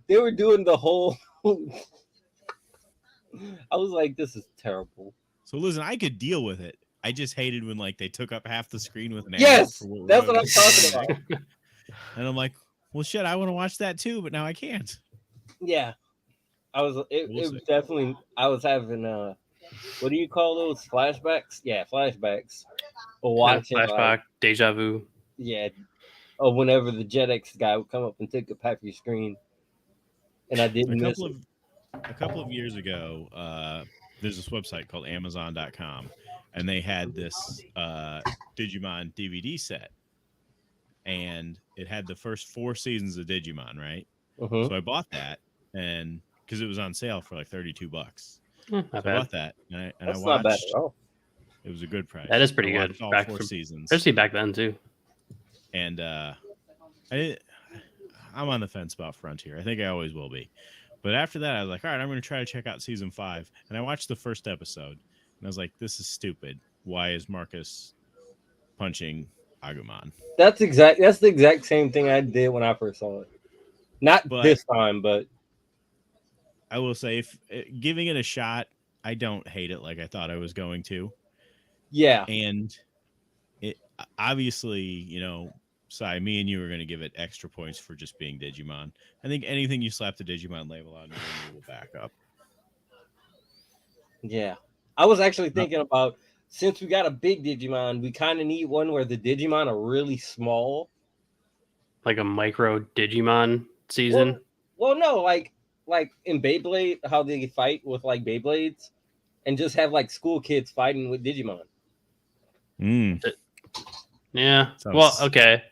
they were doing the whole. I was like, this is terrible. So listen, I could deal with it. I just hated when they took up half the screen with an ad. Yes, that's what I'm talking about. And I'm like, well, shit, I want to watch that too, but now I can't. Yeah, I was. It was definitely. I was having what do you call those flashbacks? Yeah, flashbacks. Or watching flashback, deja vu. Yeah, or whenever the Jetix guy would come up and take up half your screen, and I didn't miss it. A couple of years ago, there's this website called Amazon.com, and they had this Digimon DVD set, and it had the first 4 seasons of Digimon, right? So I bought that, and because it was on sale for like $32. So I bought that, and I watched. Not bad at all. It was a good price. That is pretty good. All 4 seasons, especially back then too. And I'm on the fence about Frontier. I think I always will be. But after that, I was like, all right, I'm going to try to check out season 5. And I watched the first episode, and I was like, this is stupid. Why is Marcus punching Agumon? That's the exact same thing I did when I first saw it. Not this time, but I will say, if giving it a shot, I don't hate it like I thought I was going to. Yeah. And it obviously, Sai, me and you are going to give it extra points for just being Digimon. I think anything you slap the Digimon label on, you will back up. Yeah. I was actually thinking about since we got a big Digimon, we kind of need one where the Digimon are really small. Like a micro Digimon season. Well, no, like in Beyblade, how they fight with like Beyblades, and just have like school kids fighting with Digimon. Mm, Yeah. sounds Well, okay.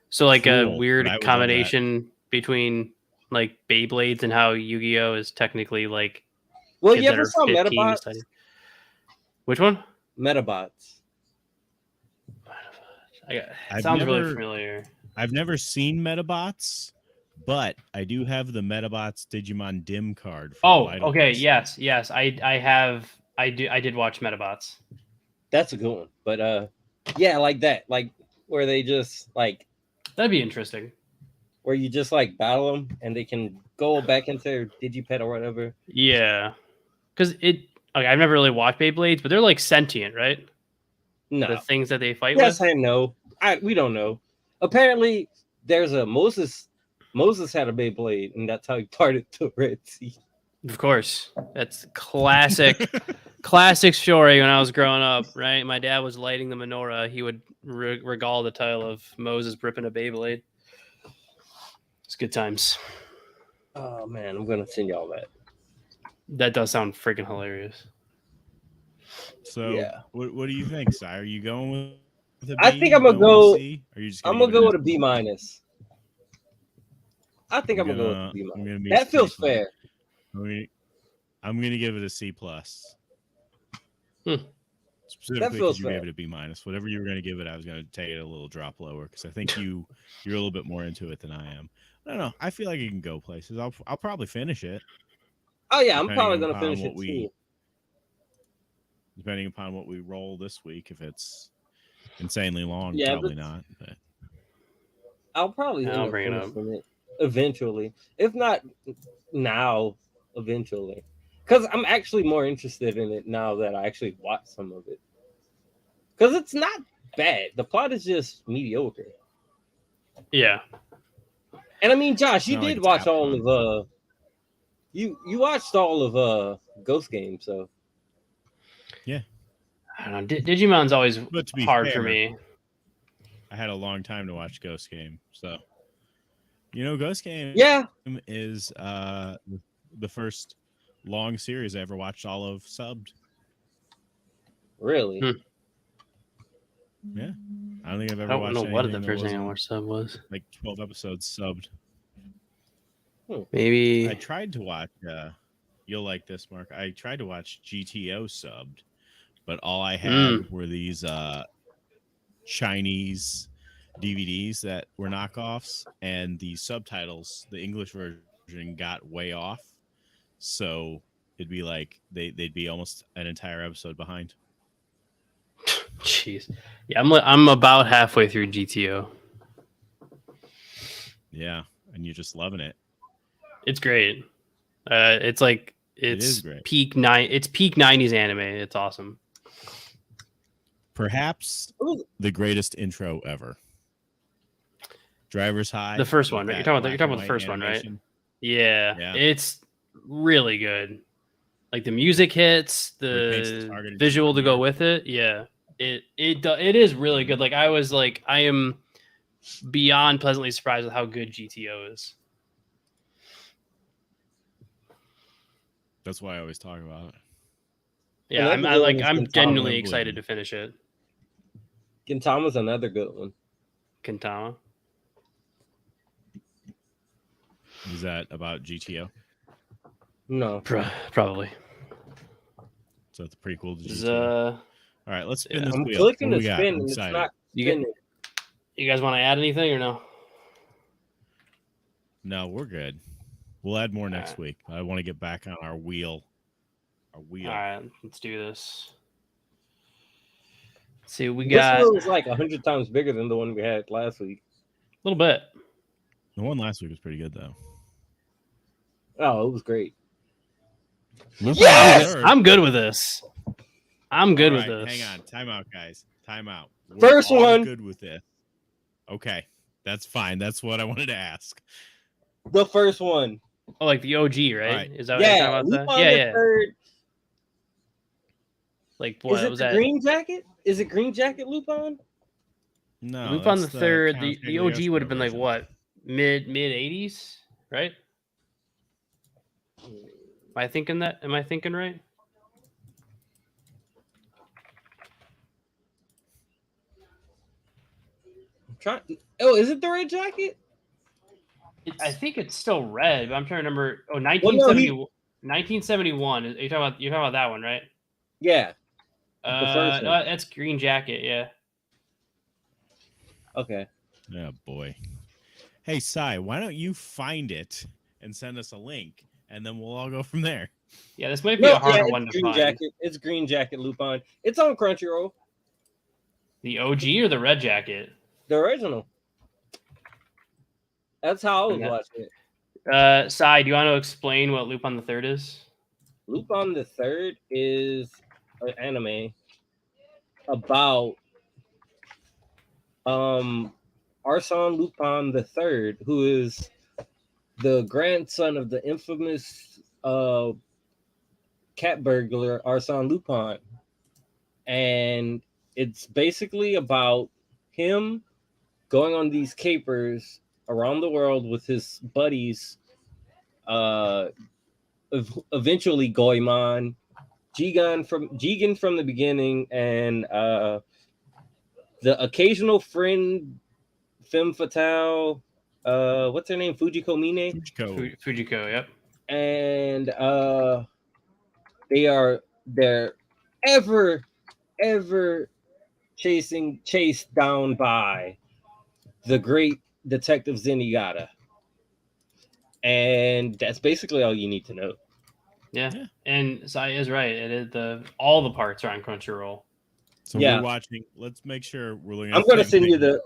So like a cruel, but I weird would love that. combination between like Beyblades and how Yu-Gi-Oh is technically like Well, kids you that ever are saw 15 Metabots? studying. Which one? Metabots. I've Sounds really never- familiar. I've never seen Metabots, but I do have the Metabots Digimon Dim card. From Oh, Vital okay. Quest. Yes. I did watch Metabots. That's a good one. But yeah, like that, like where they just like That'd be interesting. where you just like battle them and they can go back into their Digipet or whatever. Yeah. Because I've never really watched Beyblades, but they're like sentient, right? No. The things that they fight Yes with. and no. We don't know. Apparently, there's a Moses. Moses had a Beyblade, and that's how he parted the Red Sea. Of course. That's classic classic story when I was growing up, right? My dad was lighting the menorah. He would regale the tale of Moses ripping a Beyblade. It's good times. Oh man, I'm gonna send y'all that. That does sound freaking hilarious. So, Yeah. what do you think, Si? Are you going with a B? I think I'm gonna You going with go- a C? Or are you just I'm gonna gonna go give with a B minus. I think I'm gonna go with a B I'm minus. gonna be That feels sneaky. fair. I'm gonna give it a C plus. Hmm. Specifically feels because you fair. gave it a B minus. Whatever you were gonna give it, I was gonna take it a little drop lower because I think you're a little bit more into it than I am. I don't know. I feel like it can go places. I'll probably finish it. Oh yeah, I'm Depending probably gonna upon finish what it we- too. Depending upon what we roll this week, if it's insanely long, Yeah, probably but- not. But I'll probably I'll end up bring it up. finishing it eventually. If not now, eventually. Because I'm actually more interested in it now that I actually watched some of it. Because it's not bad. The plot is just mediocre. Yeah. And I mean, Josh, you Not like did it's watch all Capcom. of you watched all of Ghost Game, so I don't know. Digimon's always But to be hard fair, for me. I had a long time to watch Ghost Game, so Ghost Game yeah. is the first long series I ever watched all of subbed. Really? Hmm. Yeah, I don't think I've I ever don't watched know what the anything that first thing I wasn't watched sub was. like 12 episodes subbed. Maybe I tried to watch. You'll like this, Mark. I tried to watch GTO subbed, but all I had were these Chinese DVDs that were knockoffs, and the subtitles, the English version, got way off. So it'd be like they'd be almost an entire episode behind. jeez. Yeah, I'm about halfway through GTO. Yeah, and you're just loving it. It's great. It's like It is it's great. peak 90s anime. It's awesome. Perhaps the greatest intro ever. Driver's High. The first with one, right? that You're talking black about and the white first one, right? animation. Yeah, Yeah. it's really good. Like the music hits, Where he paints the the target visual to go here. with it. Yeah, it is really good. Like I am beyond pleasantly surprised with how good GTO is. That's why I always talk about it. Yeah, Another good one is I'm Gintama. genuinely Woodland. excited to finish it. Gintama's another good one. Kintama. Is that about GTO? No. Probably. So it's a prequel to Is, GTO. All right, let's spin yeah. this I'm wheel. clicking What to we got? spin I'm and it's excited. not You spinning. You guys want to add anything or no? No, we're good. We'll add more next right. week. I want to get back on our wheel. Our wheel. All right, let's do this. Let's see, we This got wheel is like 100 times bigger than the one we had last week. a little bit. The one last week was pretty good, though. Oh, it was great. Yes! I'm good with this. I'm good All with right, this. Hang on. Time out, guys. Time out. We're First all one. good with this. Okay. That's fine. That's what I wanted to ask. The first one. Oh, like the OG, right? Right. Is that what you're Yeah, talking we about? found Yeah, the yeah. third. Like Is what it was the that? Green Jacket? Is it Green Jacket Lupin? No, Lupin the that's the Third. Count The OG would have Cagliostro been like version. what mid 80s, right? Am I thinking that? Am I thinking right? I'm trying. Oh, is it the Red Jacket? I think it's still red, but I'm trying to remember. Oh, Well, no, 1971. You're talking about that one, right? yeah, the first No, one. that's Green Jacket. Yeah. Okay. Oh boy. Hey, Sai, why don't you find it and send us a link, and then we'll all go from there. Yeah, this might be No, a harder it's one to Green find. Jacket. It's Green Jacket Lupin. It's on Crunchyroll. The OG or the Red Jacket? The original. That's how I was And that- watching it. Sai, do you want to explain what Lupin the Third is? Lupin the Third is an anime about Arsène Lupin the Third, who is the grandson of the infamous cat burglar Arsène Lupin, and it's basically about him going on these capers around the world with his buddies. Eventually Goemon, Jigen from the beginning, and the occasional friend, femme fatale. What's her name? Fujiko Mine. Fujiko. Yep. And they're ever chased down by the great detective Zenigata. And that's basically all you need to know. Yeah. And Sai is right. It is all the parts are on Crunchyroll. So Yeah. we're watching. Let's make sure we're looking. I'm At going the to same send you thing. the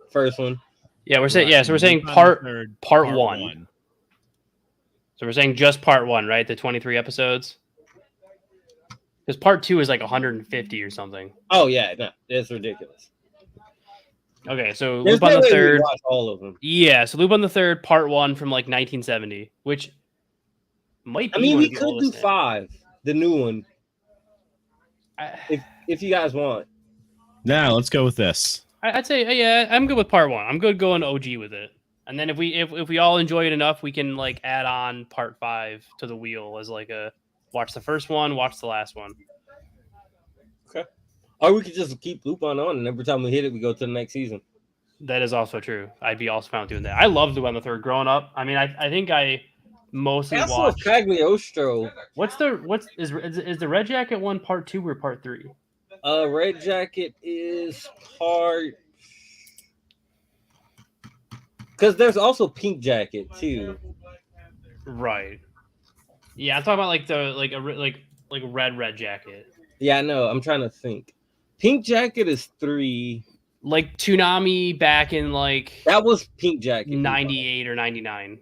first one. Yeah, we're saying So we're saying part one. So we're saying just part one, right? The 23 episodes. Because part two is like 150 or something. Oh yeah, no, it's ridiculous. Okay, so There's Lupin no the way we Third. watch all of them. Yeah, so Lupin the Third, part one from like 1970, which might be. I mean, one we of the could do oldest. 5, the new one, if you guys want. Now let's go with this. I'd say yeah, I'm good with part one. I'm good going OG with it, and then if we all enjoy it enough, we can like add on part 5 to the wheel as like a watch the first one, watch the last one. Okay. Or we could just keep Lupin on, and every time we hit it, we go to the next season. That is also true. I'd be also fine with doing that. I loved Lupin the Third growing up. I mean, I think I mostly Castle of watched. Cagliostro. What's the Red Jacket one part 2 or part 3? Red Jacket is part, because there's also Pink Jacket too. Right. Yeah, I'm talking about like the like red jacket. Yeah, I know. I'm trying to think. Pink Jacket is 3. Like Toonami back in like That was Pink Jacket. 98 or 99.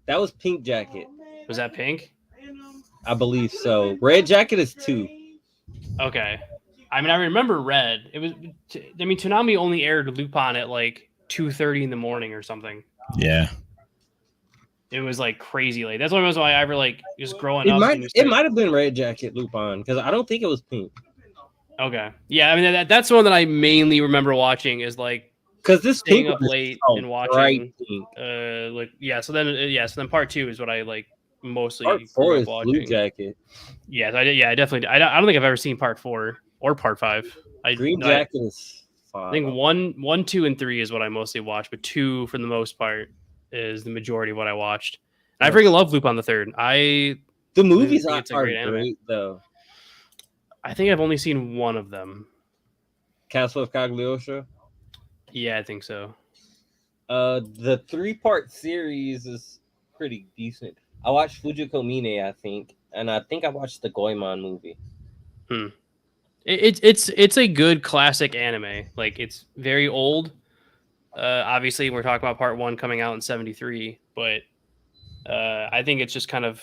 That was Pink Jacket. Was that pink? I believe so. Red Jacket is 2. Okay. I mean, I remember red. It was. I mean, Toonami only aired Lupin at like 2:30 in the morning or something. Yeah. It was like crazy late. That's the only reason why I ever like just growing It up. might have been Red Jacket Lupin, because I don't think it was pink. Okay. Yeah, I mean that's the one that I mainly remember watching is like because this staying pink up one is late so and bright watching. pink. So then part 2 is what I like mostly Part 4 grew up is watching. Blue Jacket. Yeah, I definitely. I don't think I've ever seen part 4 or part 5. Green Jacket is 5. I think 1, 2, and 3 is what I mostly watch, but 2 for the most part is the majority of what I watched. And I freaking love Lupin the Third. The movies think are it's a great anime. great though. I think I've only seen one of them. Castle of Cagliostro. Yeah, I think so. The 3-part series is pretty decent. I watched Fujiko Mine, I think, and I think I watched the Goemon movie. It's a good classic anime. Like it's very old. Obviously, we're talking about part 1 coming out in 73, but I think it's just kind of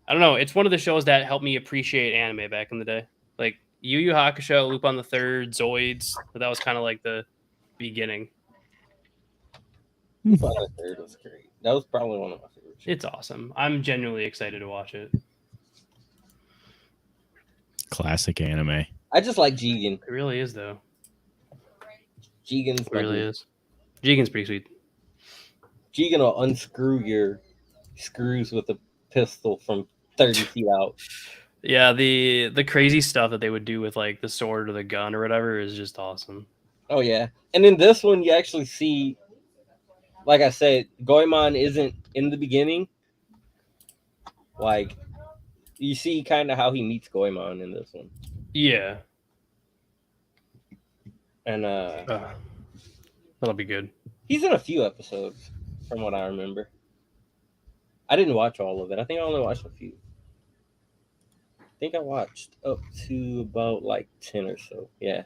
I don't know. It's one of the shows that helped me appreciate anime back in the day. Like Yu Yu Hakusho, Lupin the Third, Zoids. But that was kind of like the beginning. Lupin the Third was great. That was probably one of my favorites. It's awesome. I'm genuinely excited to watch it. Classic anime. I just like Jigen. It really is though. Jigen's It my really dude. is. Jigen's pretty sweet. Jigen will unscrew your screws with a pistol from 30 feet out. Yeah, the crazy stuff that they would do with like the sword or the gun or whatever is just awesome. Oh yeah, and in this one you actually see, like I said, Goemon isn't in the beginning. Like you see kind of how he meets Goemon in this one, Yeah. and That'll be good. he's in a few episodes from what I remember. I didn't watch all of it. I think I only watched a few. I think I watched up to about like 10 or so. Yeah.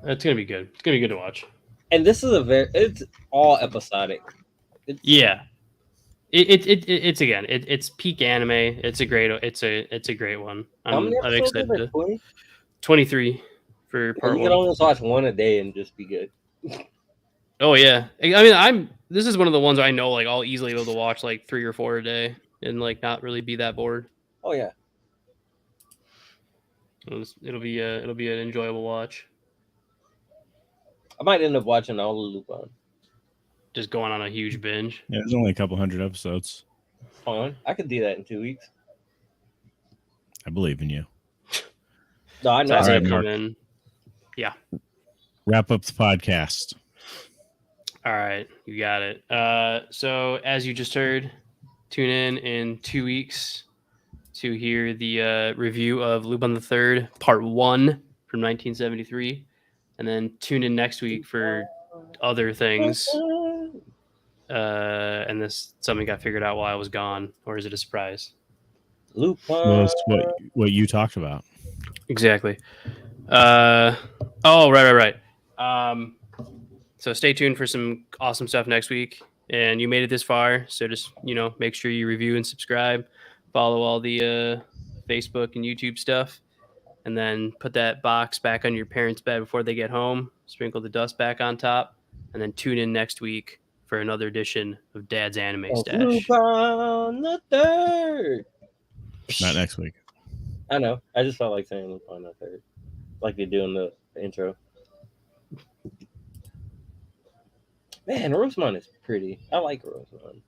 It's gonna be good. It's gonna be good to watch. And this is it's all episodic. Yeah. It's again. It's peak anime. It's a great. It's a great one. How many I'm episodes are excited there? to 20? 23 for Yeah, part you can one. almost watch one a day and just be good. Oh yeah. I mean, this is one of the ones I know like I'll easily be able to watch like 3 or 4 a day and like not really be that bored. Oh yeah. It'll be an enjoyable watch. I might end up watching all of Lupin. Just going on a huge binge. Yeah, there's only a couple hundred episodes. Fine. I could do that in 2 weeks. I believe in you. No, I know. So as All I right, come Mark. in. Wrap up the podcast. All right, you got it. So as you just heard, tune in 2 weeks to hear the review of Lupin the Third Part 1 from 1973, and then tune in next week for other things. And this something got figured out while I was gone, or is it a surprise? Lupin. Well, it's what you talked about. Exactly. Oh, right. So stay tuned for some awesome stuff next week. And you made it this far, so just make sure you review and subscribe, follow all the Facebook and YouTube stuff, and then put that box back on your parents' bed before they get home. Sprinkle the dust back on top, and then tune in next week for another edition of Dad's Anime Stash. Lupin the Third. Not next week. I know. I just felt like saying Lupin the Third, like they do in the intro. Man, Rosemont is pretty. I like Rosemont.